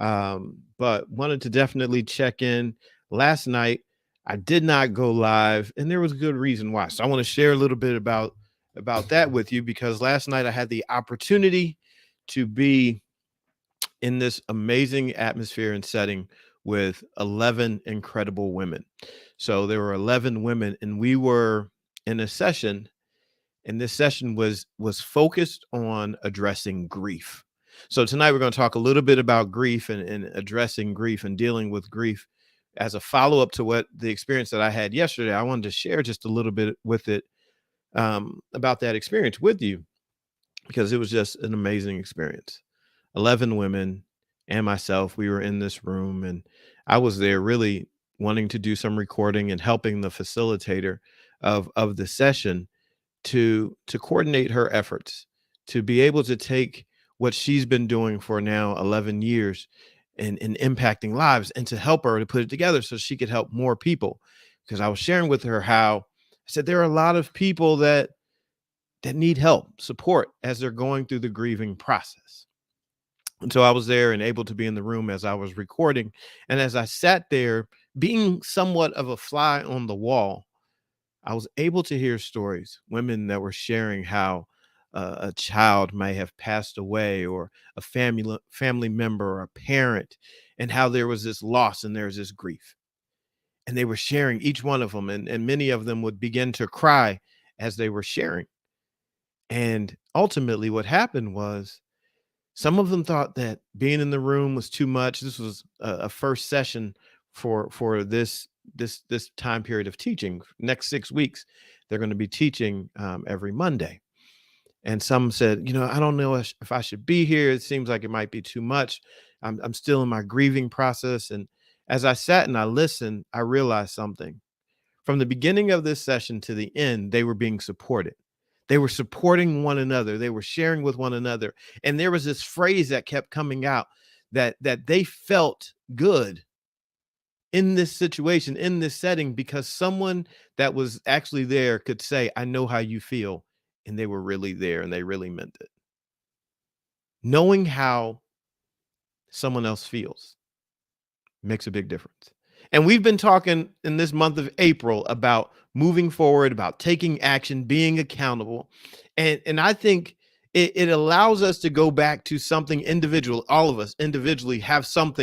But wanted to definitely check in. Last night, I did not go live, and there was a good reason why. So I want to share a little bit about that with you because last night I had the opportunity to be in this amazing atmosphere and setting with 11 incredible women. So there were 11 women, and we were in a session, and this session was focused on addressing grief. So tonight we're going to talk a little bit about grief and addressing grief and dealing with grief as a follow-up to what the experience that I had yesterday. I wanted to share just a little bit with it about that experience with you because it was just an amazing experience. 11 women and myself, we were in this room, and I was there really wanting to do some recording and helping the facilitator of the session to coordinate her efforts, to be able to take what she's been doing for now 11 years and impacting lives, and to help her to put it together so she could help more people. Because I was sharing with her how I said there are a lot of people that need help, support as they're going through the grieving process. And so I was there and able to be in the room as I was recording. And as I sat there, being somewhat of a fly on the wall, I was able to hear stories, women that were sharing how a child may have passed away, or a family member or a parent, and how there was this loss and there's this grief. And they were sharing, each one of them, and many of them would begin to cry as they were sharing. And ultimately, what happened was some of them thought that being in the room was too much. This was a first session for this time period of teaching. Next 6 weeks, they're going to be teaching every Monday. And some said, I don't know if I should be here. It seems like it might be too much. I'm still in my grieving process. And as I sat and I listened, I realized something. From the beginning of this session to the end, they were being supported. They were supporting one another. They were sharing with one another. And there was this phrase that kept coming out, that they felt good in this situation, in this setting, because someone that was actually there could say, I know how you feel. And they were really there and they really meant it. Knowing how someone else feels makes a big difference. And we've been talking in this month of April about moving forward, about taking action, being accountable. And I think it allows us to go back to something individual. All of us individually have some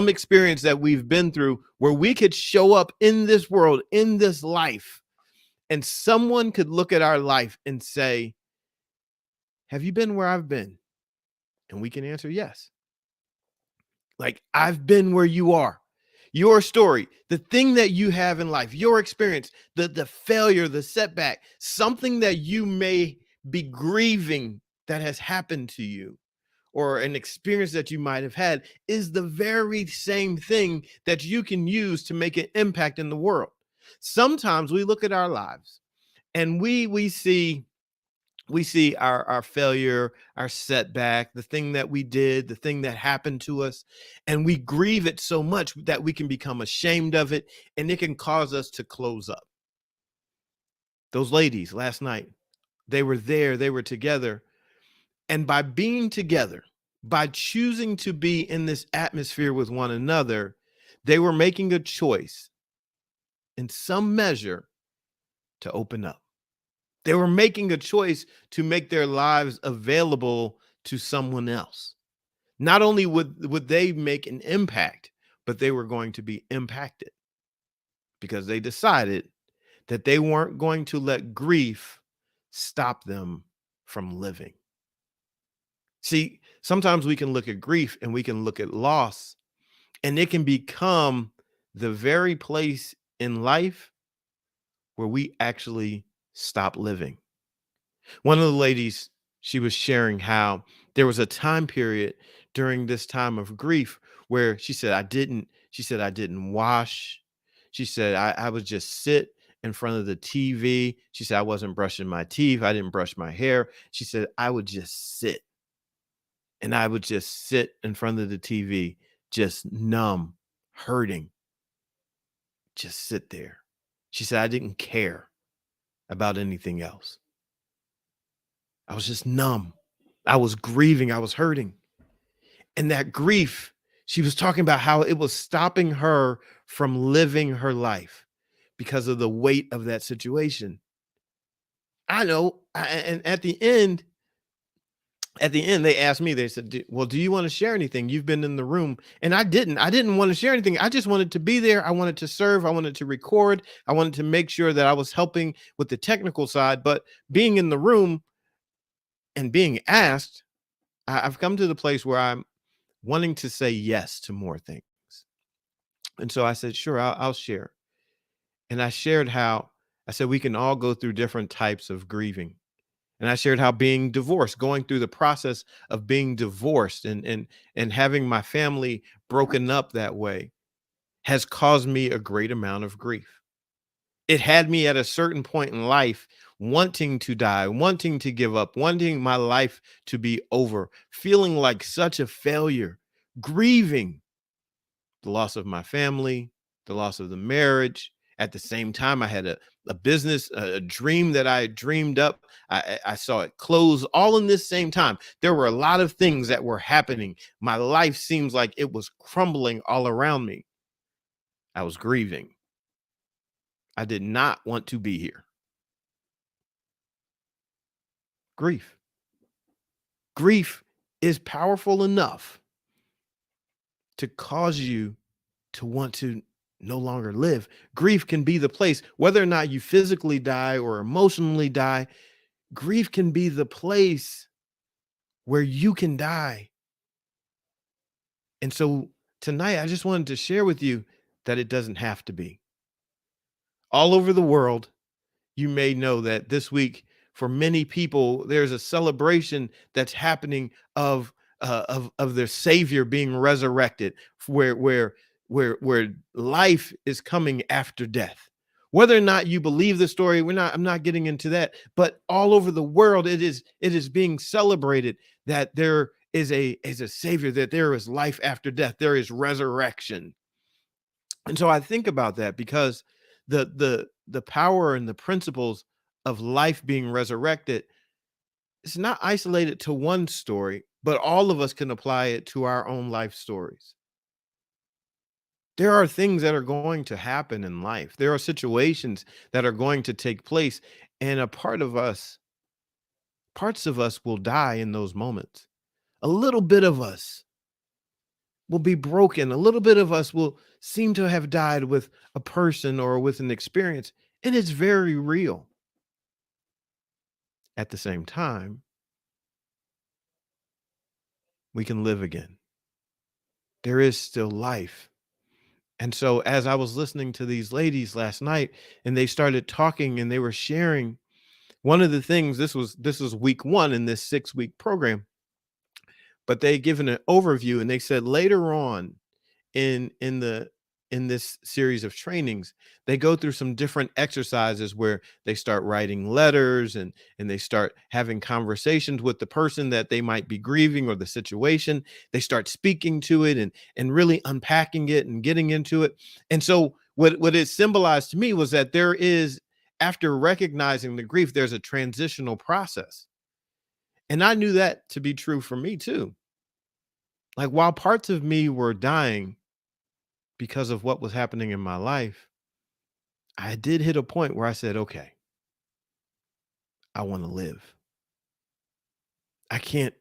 experience that we've been through where we could show up in this world, in this life, and someone could look at our life and say, have you been where I've been? And we can answer yes. Like, I've been where you are. Your story, the thing that you have in life, your experience, the failure, the setback, something that you may be grieving that has happened to you, or an experience that you might have had, is the very same thing that you can use to make an impact in the world. Sometimes we look at our lives and we see our failure, our setback, the thing that we did, the thing that happened to us, and we grieve it so much that we can become ashamed of it, and it can cause us to close up. Those ladies last night, they were there, they were together, and by being together, by choosing to be in this atmosphere with one another, they were making a choice in some measure to open up. They were making a choice to make their lives available to someone else. Not only would they make an impact, but they were going to be impacted because they decided that they weren't going to let grief stop them from living. See, sometimes we can look at grief and we can look at loss, and it can become the very place in life where we actually stop living. One of the ladies, she was sharing how there was a time period during this time of grief where she said I didn't wash. She said I would just sit in front of the TV. She said I wasn't brushing my teeth. I didn't brush my hair. She said I would just sit, and I would just sit in front of the TV, just numb, hurting, just sit there. She said I didn't care about anything else. I was just numb. I was grieving. I was hurting. And that grief, She was talking about how it was stopping her from living her life because of the weight of that situation. I know. And at the end, they asked me, they said, well, do you want to share anything? You've been in the room. And I didn't want to share anything. I just wanted to be there. I wanted to serve. I wanted to record. I wanted to make sure that I was helping with the technical side. But being in the room and being asked, I've come to the place where I'm wanting to say yes to more things. And so I said, sure, I'll share. And I shared how I said we can all go through different types of grieving. And I shared how being divorced, going through the process of being divorced and having my family broken up that way has caused me a great amount of grief. It had me at a certain point in life wanting to die, wanting to give up, wanting my life to be over, feeling like such a failure, grieving the loss of my family, the loss of the marriage. At the same time, I had a business, a dream that I dreamed up. I saw it close all in this same time. There were a lot of things that were happening. My life seems like it was crumbling all around me. I was grieving. I did not want to be here. Grief. Grief is powerful enough to cause you to want to no longer live. Grief can be the place, whether or not you physically die or emotionally die, grief can be the place where you can die. And so tonight, I just wanted to share with you that it doesn't have to be. All over the world, you may know that this week, for many people, there's a celebration that's happening of their Savior being resurrected, where life is coming after death. Whether or not you believe the story, I'm not getting into that, but all over the world, it is being celebrated that there is a Savior, that there is life after death, there is resurrection. And so I think about that because the power and the principles of life being resurrected, it's not isolated to one story, but all of us can apply it to our own life stories. There are things that are going to happen in life. There are situations that are going to take place, and parts of us will die in those moments. A little bit of us will be broken. A little bit of us will seem to have died with a person or with an experience, and it's very real. At the same time, we can live again. There is still life. And so, as I was listening to these ladies last night and they started talking and they were sharing, one of the things, this was week one in this 6-week program, but they given an overview and they said later on in in this series of trainings, they go through some different exercises where they start writing letters and they start having conversations with the person that they might be grieving or the situation. They start speaking to it and really unpacking it and getting into it. And so what it symbolized to me was that there is, after recognizing the grief, there's a transitional process. And I knew that to be true for me too. Like, while parts of me were dying because of what was happening in my life, I did hit a point where I said, okay, I want to live. I can't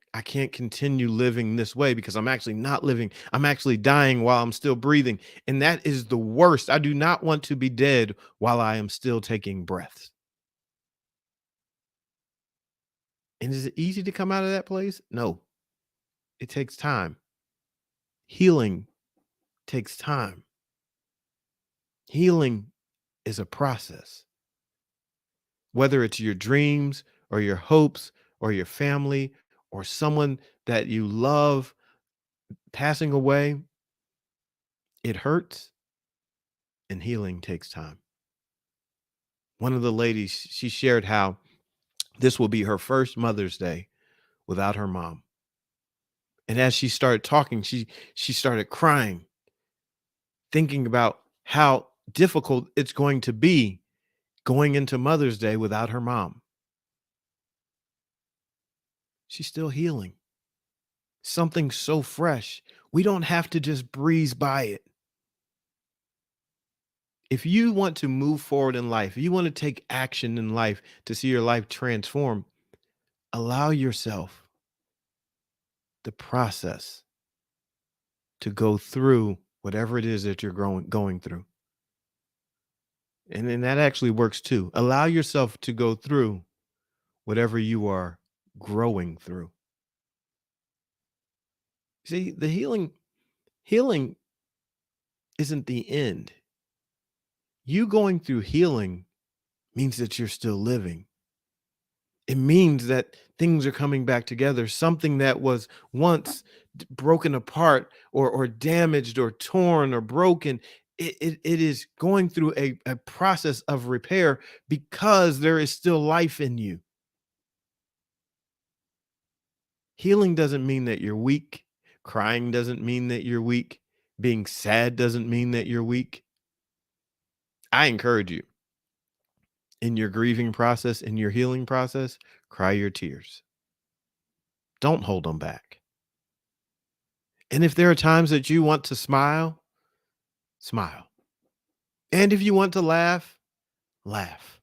continue living this way because I'm actually not living. I'm actually dying while I'm still breathing. And that is the worst. I do not want to be dead while I am still taking breaths. And is it easy to come out of that place? No. It takes time. Healing takes time. Healing is a process. Whether it's your dreams or your hopes or your family or someone that you love passing away, it hurts and healing takes time. One of the ladies, she shared how this will be her first Mother's Day without her mom. And as she started talking, she started crying, thinking about how difficult it's going to be going into Mother's Day without her mom. She's still healing. something so fresh. We don't have to just breeze by it. If you want to move forward in life, if you want to take action in life to see your life transform, allow yourself the process to go through whatever it is that you're going through. And then that actually works too. Allow yourself to go through whatever you are growing through. See, the healing isn't the end. You going through healing means that you're still living. It means that things are coming back together. Something that was once broken apart or damaged or torn or broken, it is going through a process of repair because there is still life in you. Healing doesn't mean that you're weak. Crying doesn't mean that you're weak. Being sad doesn't mean that you're weak. I encourage you in your grieving process, in your healing process, cry your tears. Don't hold them back. And if there are times that you want to smile, smile. And if you want to laugh, laugh.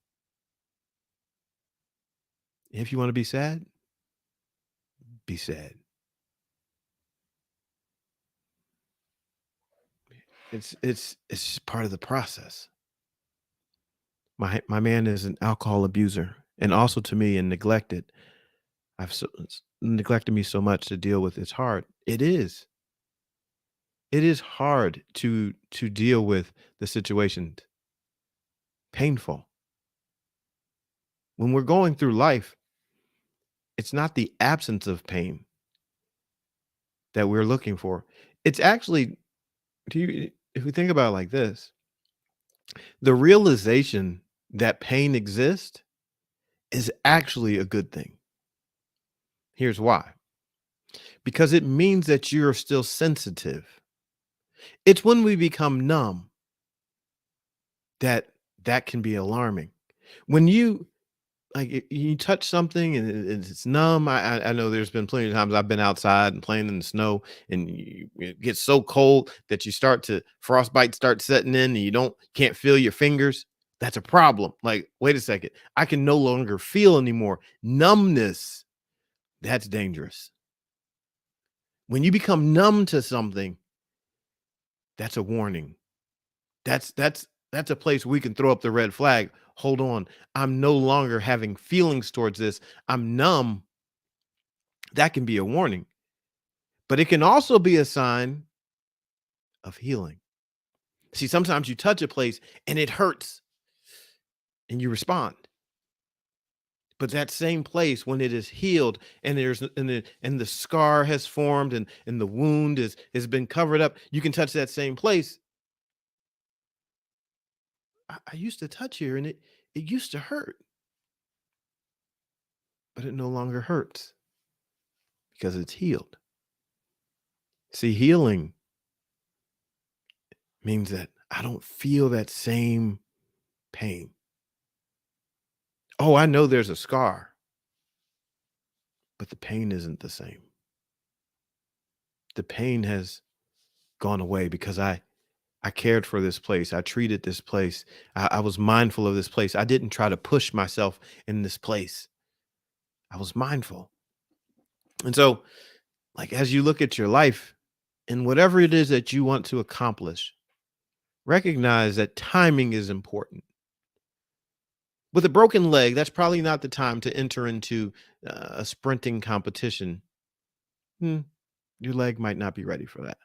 If you want to be sad, be sad. It's just part of the process. My man is an alcohol abuser and also to me and neglected. It's neglected me so much to deal with. It's hard. It is. It is hard to deal with the situation. Painful. When we're going through life, it's not the absence of pain that we're looking for. It's actually, if we think about it like this, the realization that pain exists is actually a good thing. Here's why. Because it means that you're still sensitive. It's when we become numb that that can be alarming. When you you touch something and it's numb. I know there's been plenty of times I've been outside and playing in the snow, and it gets so cold that you start to frostbite start setting in, and you can't feel your fingers. That's a problem. Like, wait a second, I can no longer feel anymore. Numbness, that's dangerous. When you become numb to something, that's a warning. That's a place we can throw up the red flag. Hold on. I'm no longer having feelings towards this. I'm numb. That can be a warning. But it can also be a sign of healing. See, sometimes you touch a place and it hurts and you respond. But that same place, when it is healed and the scar has formed and the wound has been covered up, you can touch that same place. I used to touch here and it used to hurt, but it no longer hurts because it's healed. See, healing means that I don't feel that same pain. Oh, I know there's a scar, but the pain isn't the same. The pain has gone away because I cared for this place. I treated this place. I was mindful of this place. I didn't try to push myself in this place. I was mindful. And so, like, as you look at your life and whatever it is that you want to accomplish, recognize that timing is important. With a broken leg, that's probably not the time to enter into a sprinting competition. Hmm, your leg might not be ready for that.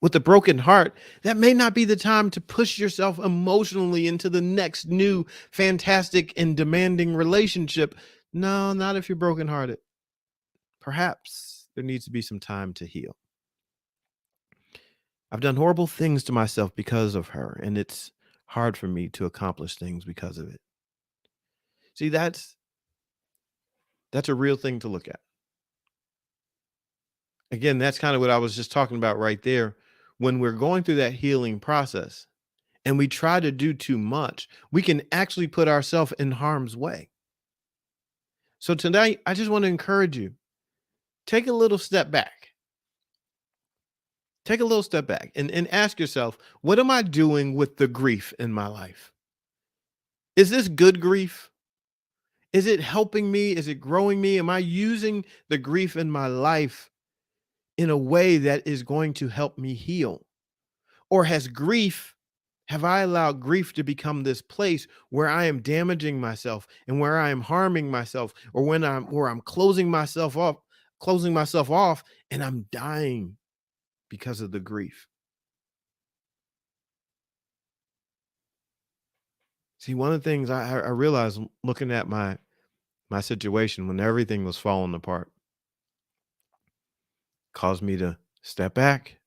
With a broken heart, that may not be the time to push yourself emotionally into the next new, fantastic, and demanding relationship. No, not if you're brokenhearted. Perhaps there needs to be some time to heal. I've done horrible things to myself because of her, and it's hard for me to accomplish things because of it. See, that's a real thing to look at. Again, that's kind of what I was just talking about right there. When we're going through that healing process and we try to do too much, we can actually put ourselves in harm's way. So tonight, I just want to encourage you. Take a little step back. Take a little step back and ask yourself, what am I doing with the grief in my life? Is this good grief? Is it helping me? Is it growing me? Am I using the grief in my life in a way that is going to help me heal? Or have I allowed grief to become this place where I am damaging myself and where I am harming myself, or where I'm closing myself off, and I'm dying because of the grief? See, one of the things I realized looking at my situation when everything was falling apart caused me to step back,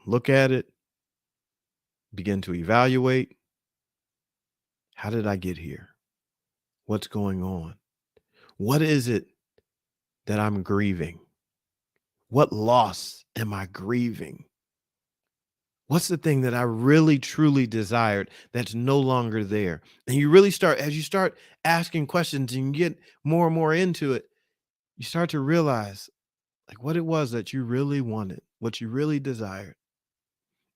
look at it, begin to evaluate. How did I get here? What's going on? What is it that I'm grieving? What loss am I grieving? What's the thing that I really truly desired that's no longer there? And you really start, as you start asking questions and you get more and more into it, you start to realize like what it was that you really wanted, what you really desired.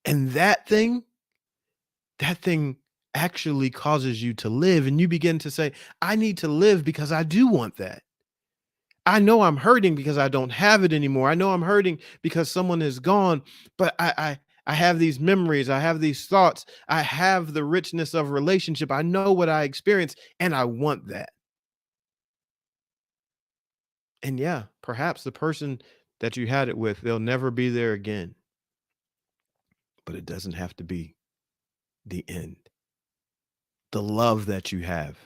And that thing actually causes you to live. And you begin to say, I need to live because I do want that. I know I'm hurting because I don't have it anymore. I know I'm hurting because someone is gone, but I have these memories, I have these thoughts, I have the richness of relationship. I know what I experienced and I want that. And yeah, perhaps the person that you had it with, they'll never be there again, but it doesn't have to be the end. The love that you have,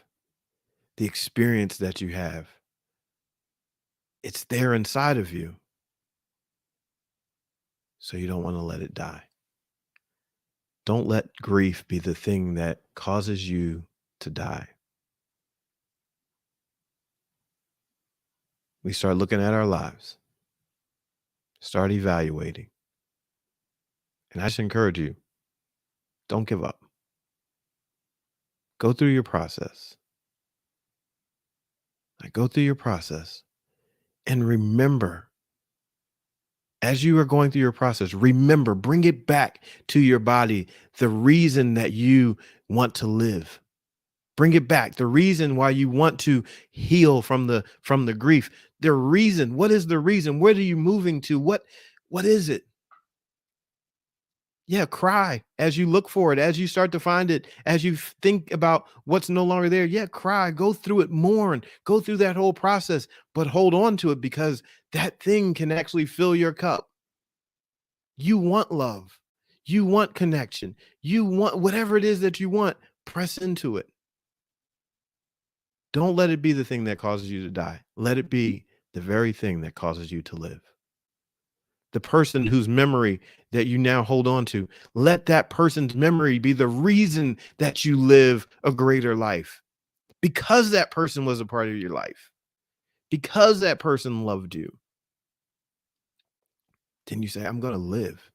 the experience that you have, it's there inside of you. So you don't want to let it die. Don't let grief be the thing that causes you to die. We start looking at our lives, start evaluating. And I just encourage you, don't give up. Go through your process. Like, go through your process and remember, as you are going through your process, remember, bring it back to your body, the reason that you want to live. Bring it back. The reason why you want to heal from the grief. The reason. What is the reason? What are you moving to? What is it? Yeah, cry as you look for it, as you start to find it, as you think about what's no longer there. Yeah, cry, go through it, mourn, go through that whole process, but hold on to it because that thing can actually fill your cup. You want love, you want connection, you want whatever it is that you want, press into it. Don't let it be the thing that causes you to die. Let it be the very thing that causes you to live. The person whose memory that you now hold on to, let that person's memory be the reason that you live a greater life because that person was a part of your life, because that person loved you. Then you say, I'm going to live,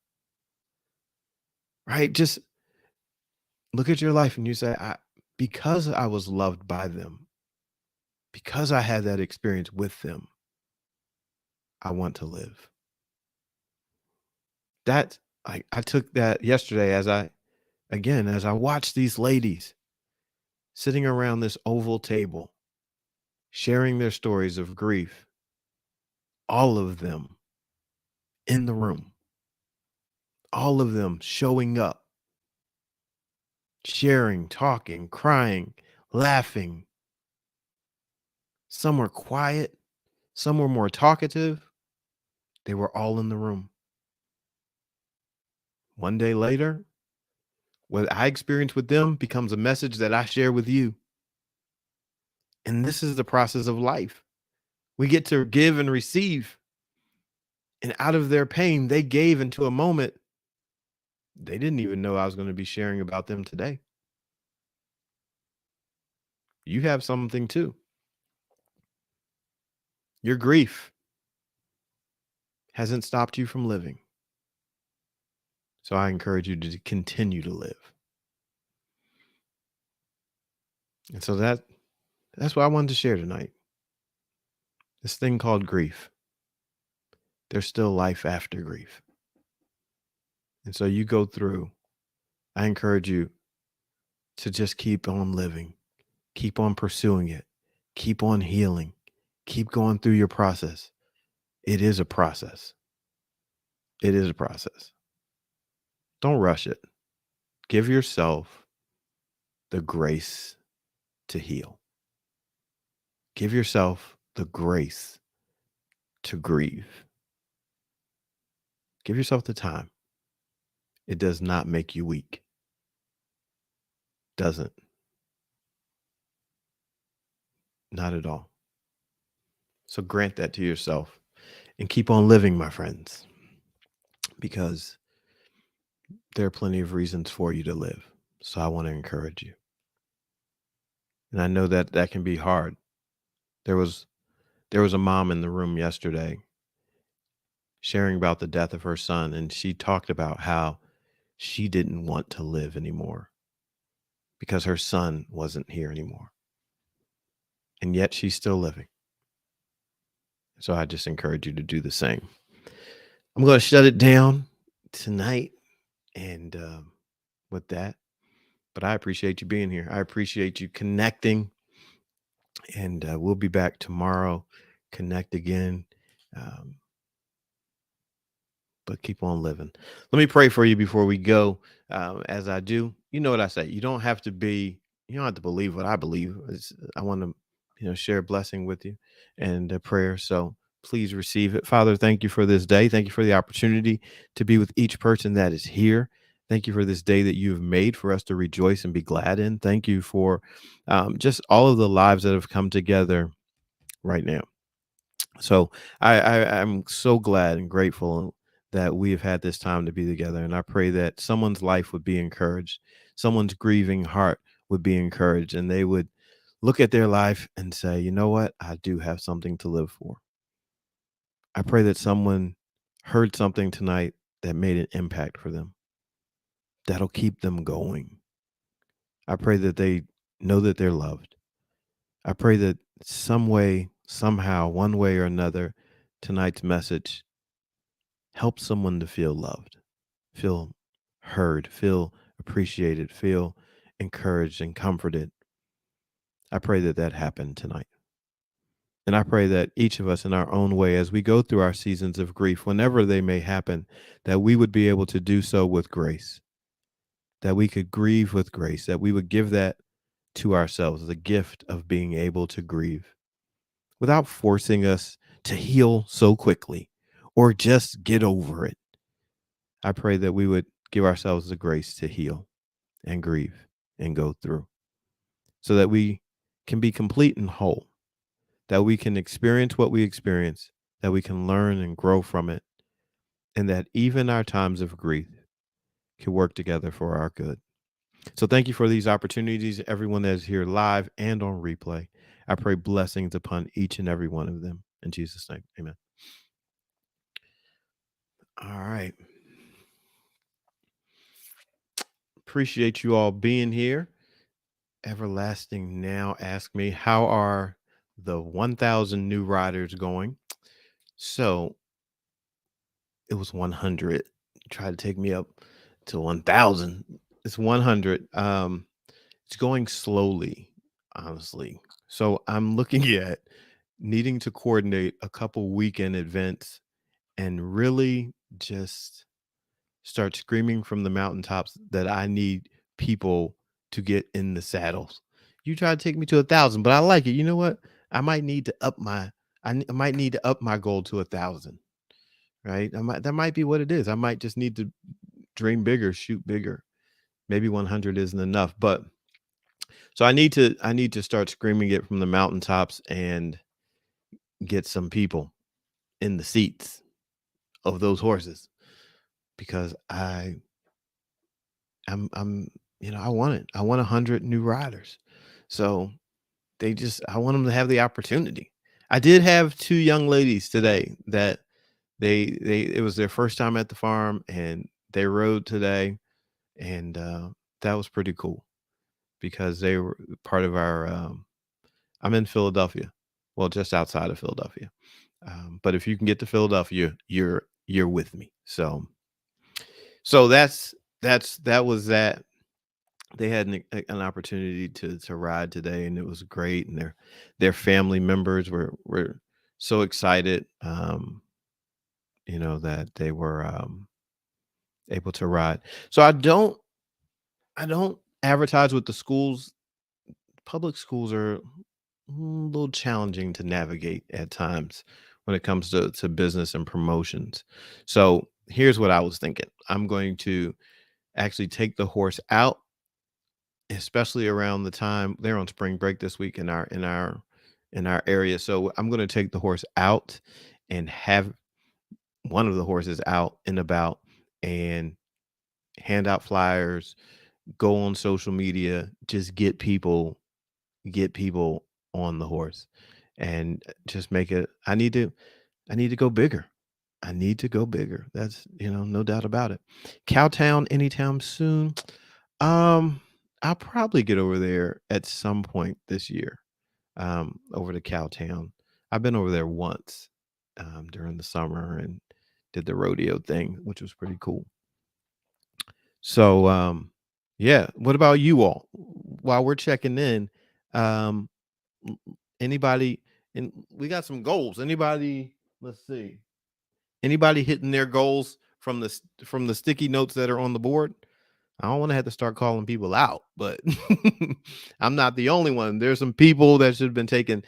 right? Just look at your life and you say, because I was loved by them, because I had that experience with them, I want to live. That I took that yesterday as I watched these ladies sitting around this oval table, sharing their stories of grief, all of them in the room, all of them showing up, sharing, talking, crying, laughing. Some were quiet, some were more talkative. They were all in the room. One day later, what I experienced with them becomes a message that I share with you. And this is the process of life. We get to give and receive. And out of their pain, they gave into a moment they didn't even know I was going to be sharing about them today. You have something too. Your grief hasn't stopped you from living. So I encourage you to continue to live. And so that's what I wanted to share tonight. This thing called grief. There's still life after grief. And so you go through, I encourage you to just keep on living, keep on pursuing it, keep on healing, keep going through your process. It is a process. It is a process. Don't rush it. Give yourself the grace to heal. Give yourself the grace to grieve. Give yourself the time. It does not make you weak. Doesn't. Not at all. So grant that to yourself and keep on living, my friends, because there are plenty of reasons for you to live. So I want to encourage you. And I know that that can be hard. There was there was a mom in the room yesterday sharing about the death of her son, and she talked about how she didn't want to live anymore because her son wasn't here anymore. And yet she's still living. So I just encourage you to do the same. I'm going to shut it down tonight. And with that, but I appreciate you being here. I appreciate you connecting. And we'll be back tomorrow. Connect again. Um, but keep on living. Let me pray for you before we go. As I do, you know what I say. You don't have to be. You don't have to believe what I believe. I want to, share a blessing with you and a prayer. So please receive it, Father. Thank you for this day. Thank you for the opportunity to be with each person that is here. Thank you for this day that you have made for us to rejoice and be glad in. Thank you for just all of the lives that have come together right now. So I'm so glad and grateful that we have had this time to be together. And I pray that someone's life would be encouraged, someone's grieving heart would be encouraged, and they would look at their life and say, you know what? I do have something to live for. I pray that someone heard something tonight that made an impact for them, that'll keep them going. I pray that they know that they're loved. I pray that some way, somehow, one way or another, tonight's message help someone to feel loved, feel heard, feel appreciated, feel encouraged and comforted. I pray that that happened tonight. And I pray that each of us in our own way, as we go through our seasons of grief, whenever they may happen, that we would be able to do so with grace, that we could grieve with grace, that we would give that to ourselves, the gift of being able to grieve without forcing us to heal so quickly or just get over it. I pray that we would give ourselves the grace to heal and grieve and go through so that we can be complete and whole, that we can experience what we experience, that we can learn and grow from it, and that even our times of grief can work together for our good. So thank you for these opportunities, everyone that is here live and on replay. I pray blessings upon each and every one of them. In Jesus' name, amen. All right. Appreciate you all being here. Everlasting now ask me, how are the 1,000 new riders going? So it was 100. Try to take me up to 1,000. It's 100. It's going slowly, honestly. So I'm looking at needing to coordinate a couple weekend events and really just start screaming from the mountaintops that I need people to get in the saddles. You try to take me to 1,000, but I like it. You know what? I might need to up my I might need to up my goal to 1,000. Right? That might be what it is. I might just need to dream bigger, shoot bigger. Maybe 100 isn't enough, but so I need to start screaming it from the mountaintops and get some people in the seats of those horses because I'm I want it. I want 100 new riders. So I want them to have the opportunity. I did have two young ladies today that they it was their first time at the farm and they rode today and that was pretty cool because they were part of our I'm in Philadelphia. Well, just outside of Philadelphia. But if you can get to Philadelphia, you're with me. So that was that. They had an opportunity to ride today, and it was great. And their family members were so excited, that they were able to ride. So I don't advertise with the schools. Public schools are a little challenging to navigate at times when it comes to business and promotions. So here's what I was thinking. I'm going to actually take the horse out, especially around the time they're on spring break this week in our area. So I'm going to take the horse out and have one of the horses out and about and hand out flyers, go on social media, just get people on the horse and just make it. I need to go bigger. I need to go bigger. That's, no doubt about it. Cowtown anytime soon. Um, I'll probably get over there at some point this year. Over to Cowtown. I've been over there once during the summer and did the rodeo thing, which was pretty cool. So, yeah. What about you all? While we're checking in, um, anybody, and we got some goals. Anybody? Let's see. Anybody hitting their goals from the sticky notes that are on the board? I don't want to have to start calling people out, but I'm not the only one. There's some people that should have been taking,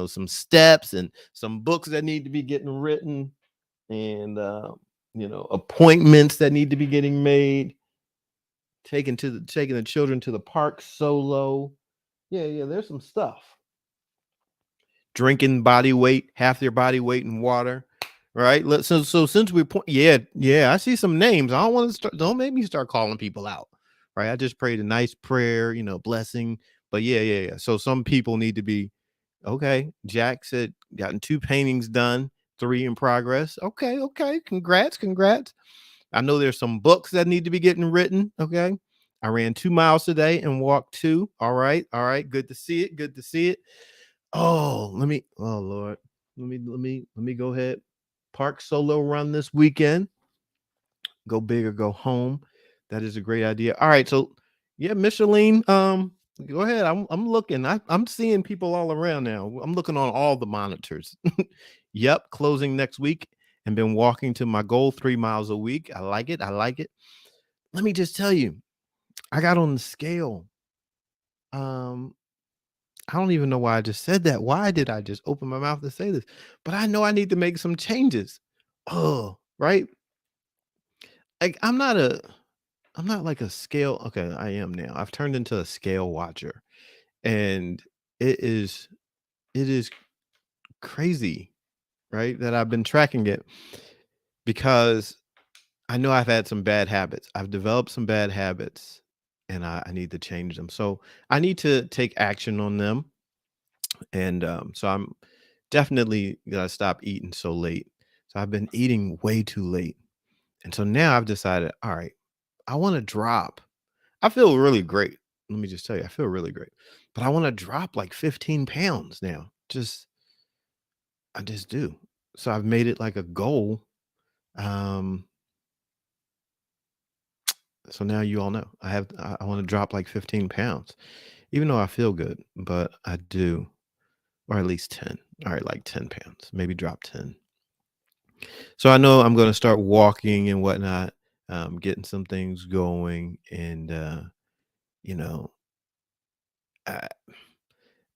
some steps and some books that need to be getting written and appointments that need to be getting made, taking the children to the park solo. Yeah, yeah, there's some stuff. Drinking half their body weight in water. Right. So since yeah, yeah, I see some names. I don't want to start. Don't make me start calling people out. Right. I just prayed a nice prayer, blessing. But yeah, yeah, yeah. So some people need to be okay. Jack said gotten 2 paintings done, 3 in progress. Okay, okay. Congrats. I know there's some books that need to be getting written. Okay. I ran 2 miles today and walked 2. All right. All right. Good to see it. Good to see it. Oh Lord. Let me go ahead. Park solo run this weekend. Go big or go home. That is a great idea. All right. So yeah, Micheline, go ahead. I'm looking. I'm seeing people all around now. I'm looking on all the monitors. Yep, closing next week and been walking to my goal 3 miles a week. I like it. I like it. Let me just tell you, I got on the scale. Um, I don't even know why I just said that. Why did I just open my mouth to say this? But I know I need to make some changes. Oh, right. Like I'm not like a scale. Okay, I am now. I've turned into a scale watcher, and it is it is crazy, right? That I've been tracking it because I know I've had some bad habits. I've developed some bad habits, and I need to change them. So I need to take action on them, and so I'm definitely gotta stop eating so late. So I've been eating way too late, and so now I've decided, all right, I want to drop. I feel really great. Let me just tell you, I feel really great. But I want to drop like 15 pounds now. I just do. So I've made it like a goal. Um, so now you all know I want to drop like 15 pounds, even though I feel good, but I do, or at least 10. All right, like 10 pounds, maybe drop 10. So I know I'm going to start walking and whatnot, getting some things going. And, you know, I,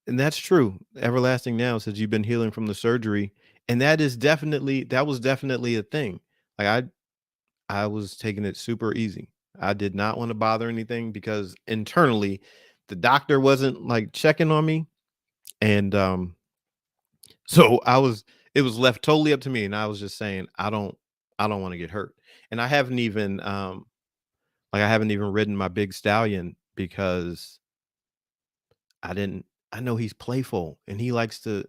And that's true. Everlasting Now says you've been healing from the surgery, and that was definitely a thing. Like I was taking it super easy. I did not want to bother anything because internally the doctor wasn't like checking on me, and so it was left totally up to me, and I was just saying I don't want to get hurt. And I haven't even ridden my big stallion because I didn't I know he's playful and he likes to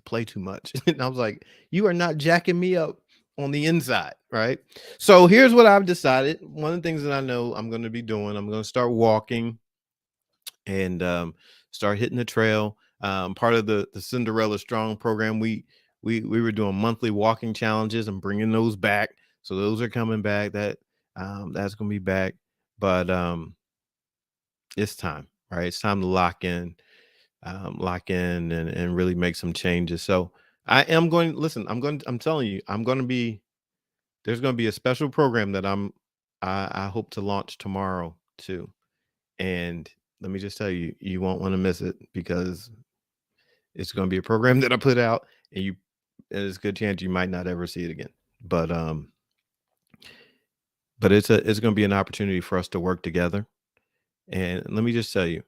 play too much. And I was like, "You are not jacking me up on the inside, right?" So here's what I've decided. One of the things that I know I'm going to be doing, I'm going to start walking and start hitting the trail. Part of the Cinderella Strong program, We were doing monthly walking challenges and bringing those back. So those are coming back. That's gonna be back. But it's time, right? It's time to lock in and really make some changes. So I am going. Listen, I'm telling you, I'm going to be. There's going to be a special program that I hope to launch tomorrow too. And let me just tell you, you won't want to miss it because it's going to be a program that I put out, and there's a good chance you might not ever see it again. But it's going to be an opportunity for us to work together. And let me just tell you,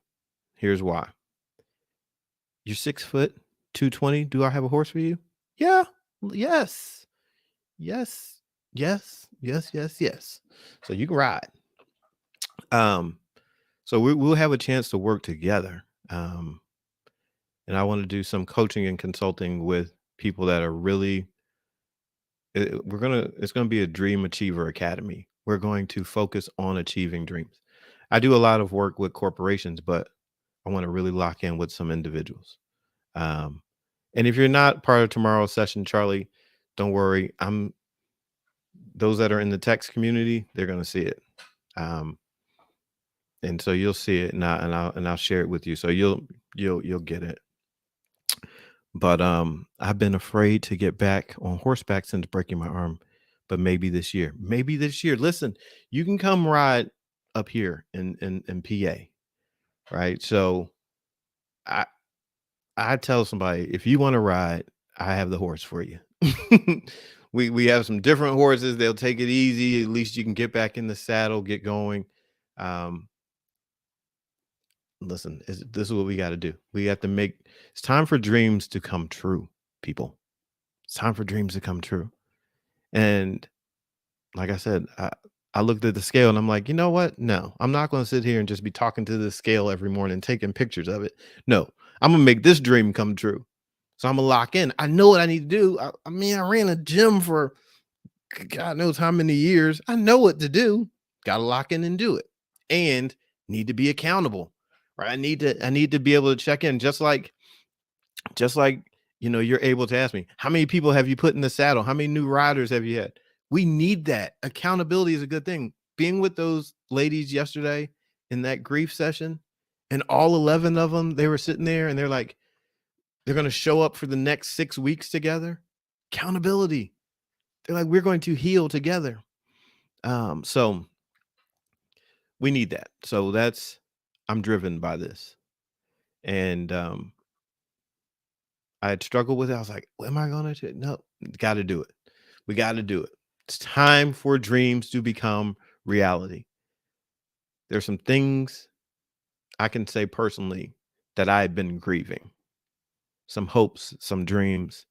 here's why. You're 6 foot, 220. Do I have a horse for you? Yeah. Yes. Yes. Yes. Yes. Yes. Yes. So you can ride. So we'll have a chance to work together. And I want to do some coaching and consulting with people that are really it's gonna be a Dream Achiever Academy. We're going to focus on achieving dreams. I do a lot of work with corporations, but I want to really lock in with some individuals. Um, and if you're not part of tomorrow's session, Charlie, don't worry. I'm those that are in the text community, they're gonna see it. Um, and so you'll see it and I'll share it with you. So you'll get it. But I've been afraid to get back on horseback since breaking my arm. But maybe this year. Maybe this year. Listen, you can come ride up here in PA, right? So I I tell somebody if you want to ride, I have the horse for you. We have some different horses. They'll take it easy. At least you can get back in the saddle, get going. Um, listen, this is what we got to do. We have to make it's time for dreams to come true, people. It's time for dreams to come true. And like I said, I looked at the scale and I'm like, you know what? No, I'm not going to sit here and just be talking to the scale every morning, taking pictures of it. No, I'm going to make this dream come true. So I'm going to lock in. I know what I need to do. I mean, I ran a gym for God knows how many years. I know what to do. Got to lock in and do it and need to be accountable, right? I need to be able to check in just like you're able to ask me how many people have you put in the saddle, how many new riders have you had. We need that. Accountability is a good thing. Being with those ladies yesterday in that grief session, and all 11 of them, they were sitting there and they're like, they're going to show up for the next 6 weeks together. Accountability. They're like, we're going to heal together. So we need that. So I'm driven by this. And I had struggled with it. I was like, what am I going to do? No, got to do it. We got to do it. It's time for dreams to become reality. There's some things I can say personally that I've been grieving, some hopes, some dreams.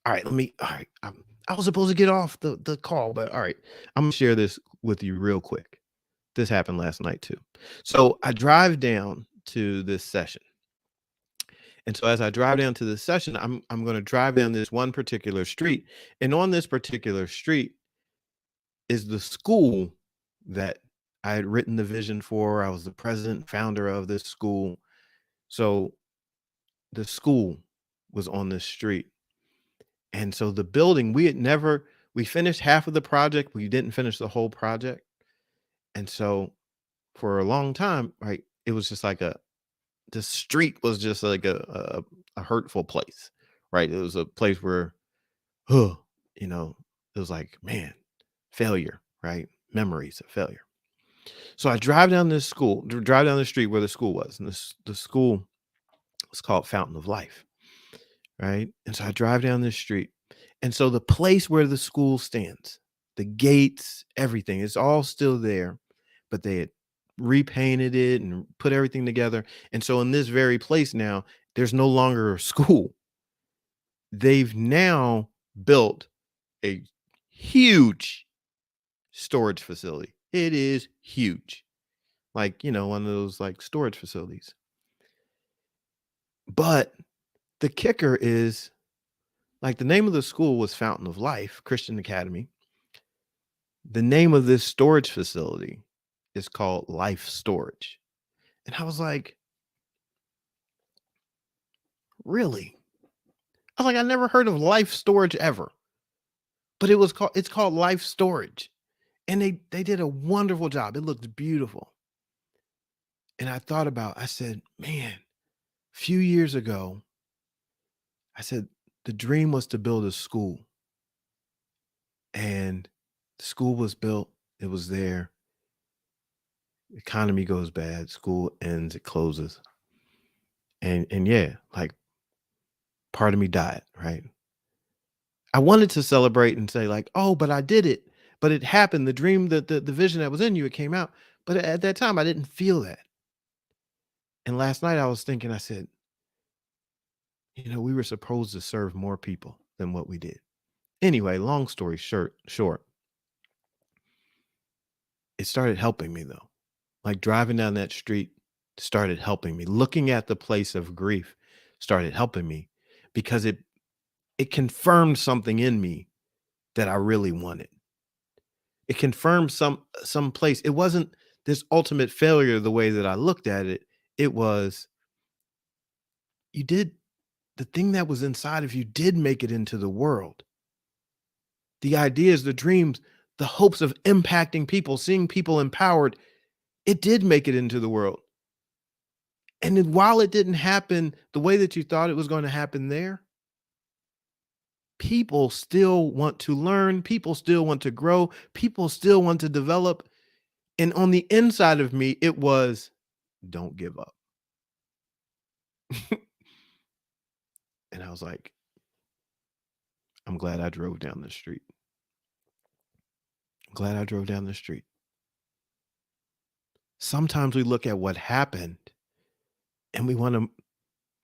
All right. I was supposed to get off the call, but all right. I'm going to share this with you real quick. This happened last night too. So I drive down to this session. And so as I drive down to this session, I'm going to drive down this one particular street. And on this particular street is the school that I had written the vision for. I was the president and founder of this school. So the school was on this street. And so the building, we finished half of the project. We didn't finish the whole project. And so for a long time, right, it was just like the street was just like a hurtful place, right? It was a place where, huh, it was like, man, failure, right? Memories of failure. So I drive down the street where the school was, and the school was called Fountain of Life, right? And so I drive down this street, and so the place where the school stands, the gates, everything is all still there, but they had repainted it and put everything together. And so in this very place now, there's no longer a school. They've now built a huge storage facility. It is huge. Like, one of those like storage facilities. But the kicker is like the name of the school was Fountain of Life Christian Academy. The name of this storage facility is called Life Storage. And I was like, really? I was like, I never heard of life storage ever, but it's called life storage. And they did a wonderful job. It looked beautiful. And I said, man, a few years ago, I said, the dream was to build a school. And the school was built, it was there. Economy goes bad, school ends, it closes. And yeah, like part of me died, right? I wanted to celebrate and say, like, oh, but I did it. But it happened. The dream, the vision that was in you, it came out. But at that time, I didn't feel that. And last night I was thinking, I said, we were supposed to serve more people than what we did. Anyway, long story short, it started helping me though. Like driving down that street started helping me. Looking at the place of grief started helping me because it confirmed something in me that I really wanted. It confirmed some place. It wasn't this ultimate failure the way that I looked at it. It was you did the thing that was inside of you did make it into the world. The ideas, the dreams, the hopes of impacting people, seeing people empowered, it did make it into the world. And then while it didn't happen the way that you thought it was going to happen there, people still want to learn, people still want to grow, people still want to develop. And on the inside of me, it was don't give up. And I was like, I'm glad I drove down the street. I'm glad I drove down the street. Sometimes we look at what happened and we want to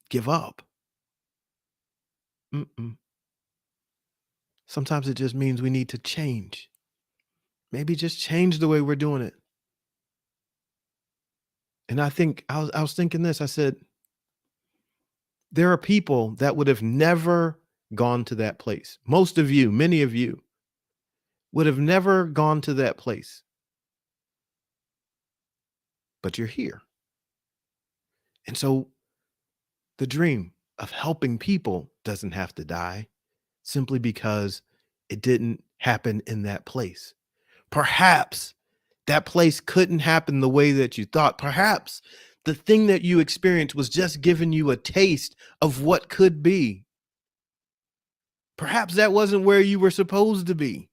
give up. Mm-mm. Sometimes it just means we need to change. Maybe just change the way we're doing it. And I was thinking this. I said, there are people that would have never gone to that place. Most of you, many of you, would have never gone to that place. But you're here. And so the dream of helping people doesn't have to die simply because it didn't happen in that place. Perhaps that place couldn't happen the way that you thought. Perhaps the thing that you experienced was just giving you a taste of what could be. Perhaps that wasn't where you were supposed to be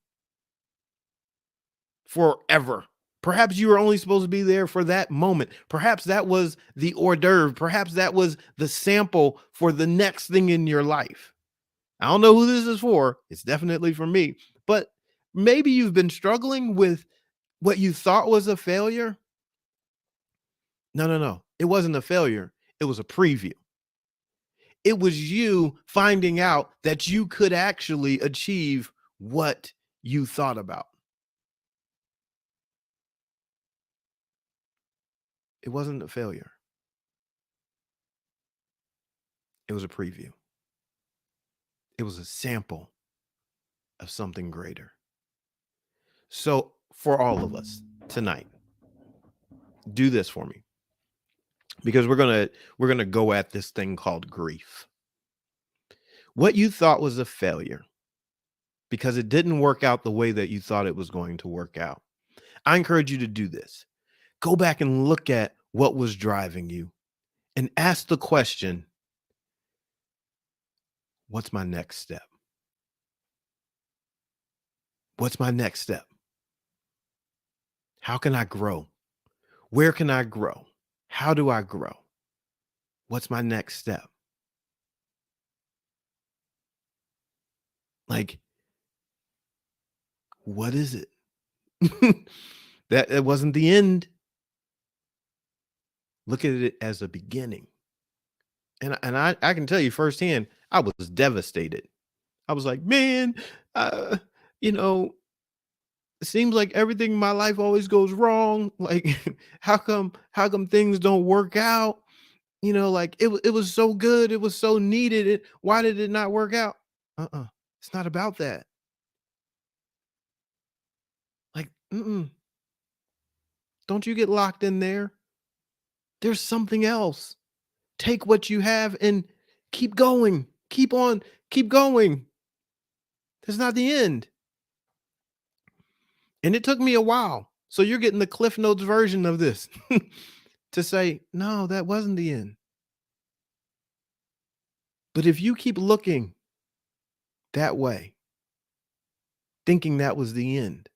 forever. Perhaps you were only supposed to be there for that moment. Perhaps that was the hors d'oeuvre. Perhaps that was the sample for the next thing in your life. I don't know who this is for. It's definitely for me. But maybe you've been struggling with what you thought was a failure. No, no, no. It wasn't a failure. It was a preview. It was you finding out that you could actually achieve what you thought about. It wasn't a failure. It was a preview. It was a sample of something greater. So, for all of us tonight, do this for me. Because we're going to go at this thing called grief. What you thought was a failure because it didn't work out the way that you thought it was going to work out. I encourage you to do this. Go back and look at what was driving you and ask the question, what's my next step? What's my next step? How can I grow? Where can I grow? How do I grow? What's my next step? Like, what is it? That it wasn't the end. Look at it as a beginning. And I can tell you firsthand, I was devastated. I was like, man, uh, you know, it seems like everything in my life always goes wrong. Like, how come things don't work out? Like it was so good, it was so needed. Why did it not work out? Uh-uh. It's not about that. Like, don't you get locked in there. There's something else. Take what you have and keep going. Keep on. Keep going. That's not the end. And it took me a while. So you're getting the Cliff Notes version of this to say, no, that wasn't the end. But if you keep looking that way, thinking that was the end,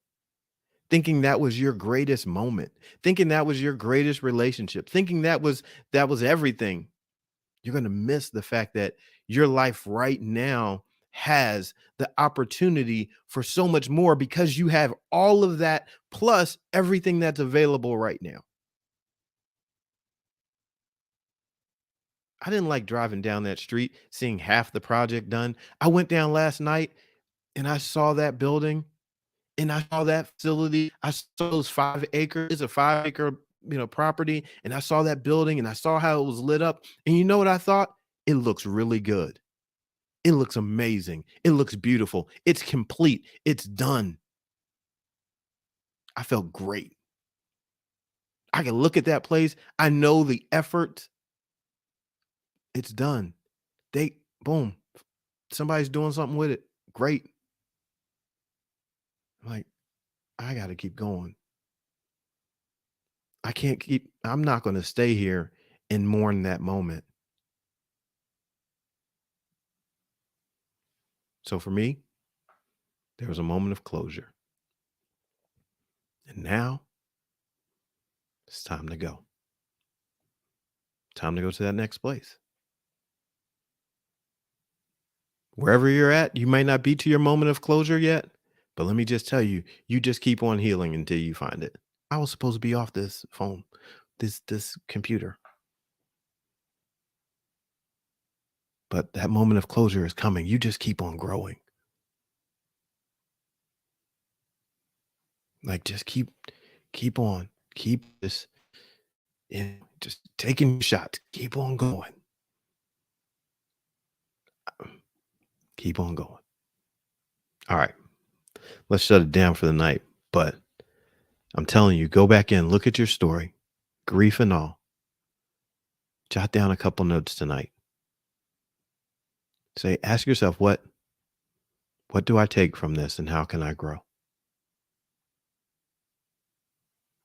thinking that was your greatest moment, thinking that was your greatest relationship, thinking that was everything, you're going to miss the fact that your life right now has the opportunity for so much more because you have all of that plus everything that's available right now. I didn't like driving down that street, seeing half the project done. I went down last night and I saw that building and I saw that facility. I saw those 5 acres, it's a 5 acre, property. And I saw that building and I saw how it was lit up. And you know what I thought? It looks really good. It looks amazing. It looks beautiful. It's complete. It's done. I felt great. I can look at that place. I know the effort. It's done. They boom. Somebody's doing something with it. Great. Like, I got to keep going. I'm not going to stay here and mourn that moment. So for me, there was a moment of closure. And now it's time to go. Time to go to that next place. Wherever you're at, you might not be to your moment of closure yet, but let me just tell you, you just keep on healing until you find it. I was supposed to be off this phone, this computer, but that moment of closure is coming. You just keep on growing. Like just keep on, keep this in, just taking shots. Keep on going. Keep on going. All right, let's shut it down for the night. But I'm telling you, go back in, look at your story, grief and all. Jot down a couple notes tonight. Say, ask yourself, what do I take from this and how can I grow?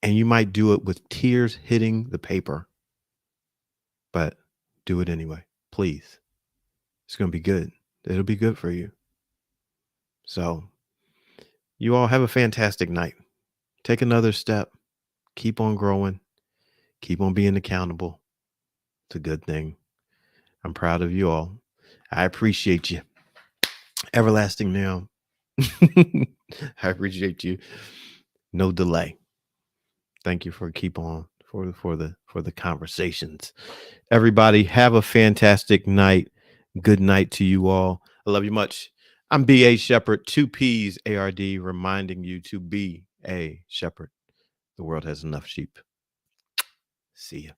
And you might do it with tears hitting the paper, but do it anyway. Please. It's going to be good. It'll be good for you. So you all have a fantastic night. Take another step. Keep on growing. Keep on being accountable. It's a good thing. I'm proud of you all. I appreciate you. Everlasting now. I appreciate you. No delay. Thank you for keep on for the conversations. Everybody have a fantastic night. Good night to you all. I love you much. I'm B.A. Shepherd, 2Ps ARD, reminding you to be a shepherd. The world has enough sheep. See ya.